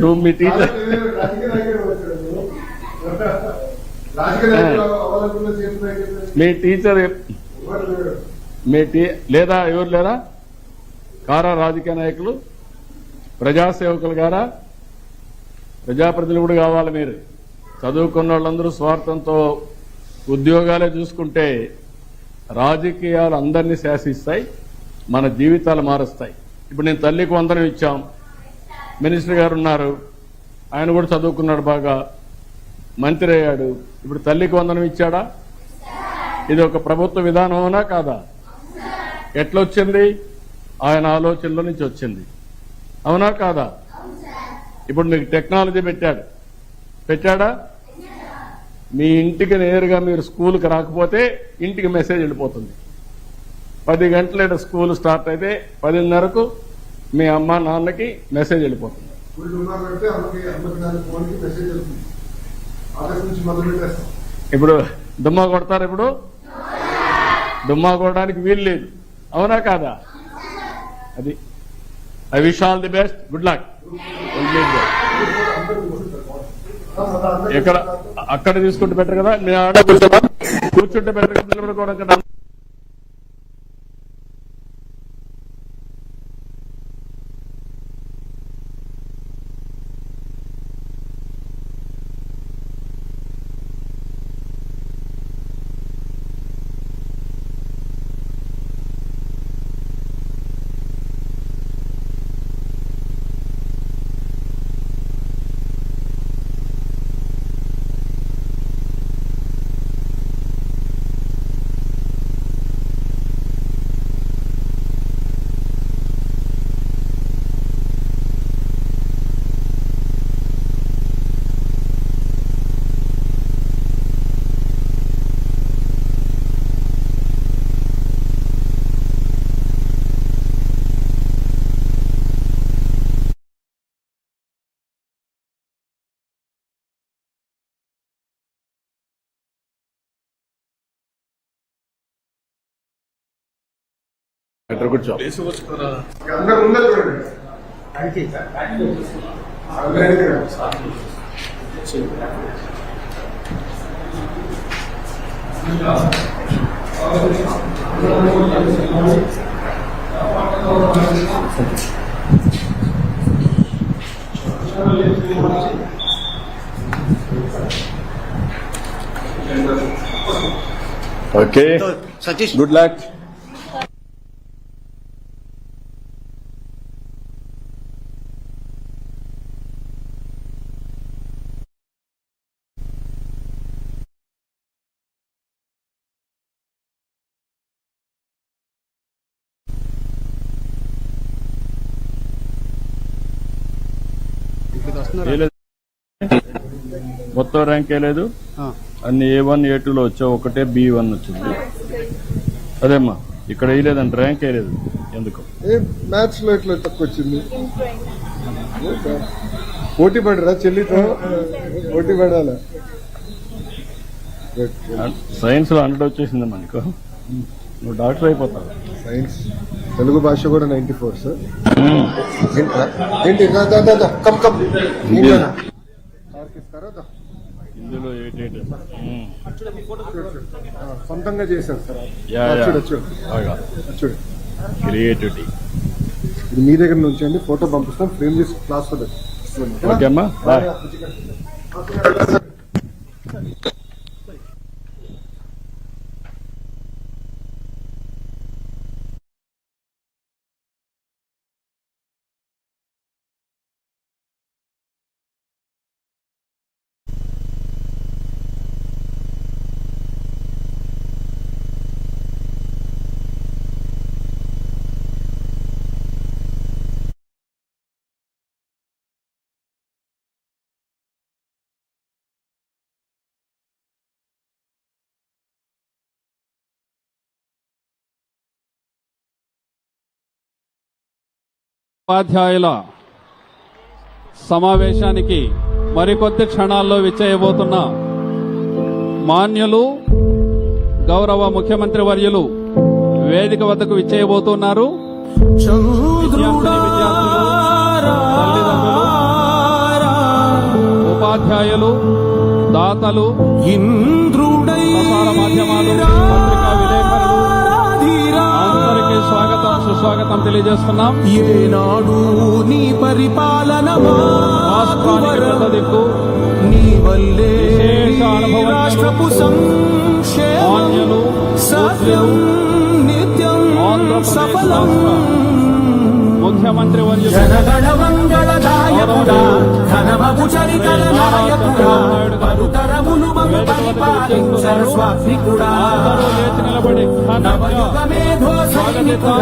నువ్వు మీ టీచర్ మీ టీచర్ లేదా ఎవరు లేరా కారా రాజకీయ నాయకులు ప్రజాసేవకులు గారా ప్రజాప్రతినిధులు కావాలి. మీరు చదువుకున్న వాళ్ళందరూ స్వార్థంతో ఉద్యోగాలే చూసుకుంటే రాజకీయాలు అందరినీ శాసిస్తాయి, మన జీవితాలు మారుస్తాయి. ఇప్పుడు నేను తల్లికి వందనం ఇచ్చాం, మినిస్టర్ గారు ఉన్నారు, ఆయన కూడా చదువుకున్నాడు, బాగా మంత్రి అయ్యాడు. ఇప్పుడు తల్లికి వందనం ఇచ్చాడా? ఇది ఒక ప్రభుత్వ విధానమేనా కాదా? ఎట్లొచ్చింది? ఆయన ఆలోచనలో నుంచి వచ్చింది, అవునా కాదా? ఇప్పుడు మీకు టెక్నాలజీ పెట్టాడా? మీ ఇంటికి నేరుగా మీరు స్కూల్కి రాకపోతే ఇంటికి మెసేజ్ వెళ్ళిపోతుంది. 10 గంటల స్కూల్ స్టార్ట్ అయితే 10:30కు మీ అమ్మ నాన్నకి మెసేజ్ వెళ్ళిపోతుంది. ఇప్పుడు దుమ్మా కొడతారు. ఇప్పుడు దుమ్మా కొట్టడానికి వీలు లేదు, అవునా కాదా? అది I wish all the best, good luck. ఎక్కడ అక్కడ తీసుకుంటే బెటర్ కదా, నేను ఆడ కూర్చుంటే బెటర్ కదా, నిలబడుకోవడం కదా. బెటర్ కూర్చో. Okay, good luck. మొత్తం ర్యాంక్ లేదు, అన్ని A1 A2లో వచ్చావు, ఒకటే B1 వచ్చింది. అదేమ్మా ఇక్కడ వేయలేదంటే ర్యాంక్ వేయలేదు ఎందుకు? మ్యాథ్స్ లో ఇట్లా తక్కువ వచ్చింది. పోటీ పడరా చెల్లితో? పోటీ పడాలా? సైన్స్ లో 100 వచ్చేసింది మనకు, నువ్వు డాక్టర్ అయిపోతావు. సైన్స్ తెలుగు భాష కూడా 94 సార్. ఏంటి ఇందులో 88 సొంతంగా చేశారు సార్. చూడు క్రియేటివిటీ. ఇది మీ దగ్గర నుంచి అండి, ఫోటో పంపిస్తాం, ఫ్రేమ్ చేసి క్లాస్ లో. ఓకే అమ్మా, బాయ్. ఉపాధ్యాయుల సమావేశానికి మరికొద్ది క్షణాల్లో విచ్చేయబోతున్న మాన్యులు గౌరవ ముఖ్యమంత్రి వర్యులు వేదిక వద్దకు విచ్చేయబోతున్నారు. ఉపాధ్యాయులు, దాతలు, ఇంద్రుడై ప్రసార మాధ్యమాలు, పత్రికా విలేకరులు అందరికీ స్వాగతం సుస్వాగతం తెలియజేస్తున్నాం. ఏనాడు నీ పరిపాలన రాష్ట్రానికి పెద్ద దిక్కు, నీ వల్లే విశేష అనుభవజ్ఞులు, రాష్ట్రపు సంక్షేమం మాన్యులు, సత్యం నిత్యం ఆంధ్రప్రదేశ్ సఫలం. ముఖ్యమంత్రి వర్యులు జనగణ మంగళదాయకుడా ధనమగు చరితల నాయకుడా పలుతరములు మము పరిపాలించర స్వామికుడా అందరూ లేచి నిలబడి ఘనంగా నవయుగ మేధో సైనికుడా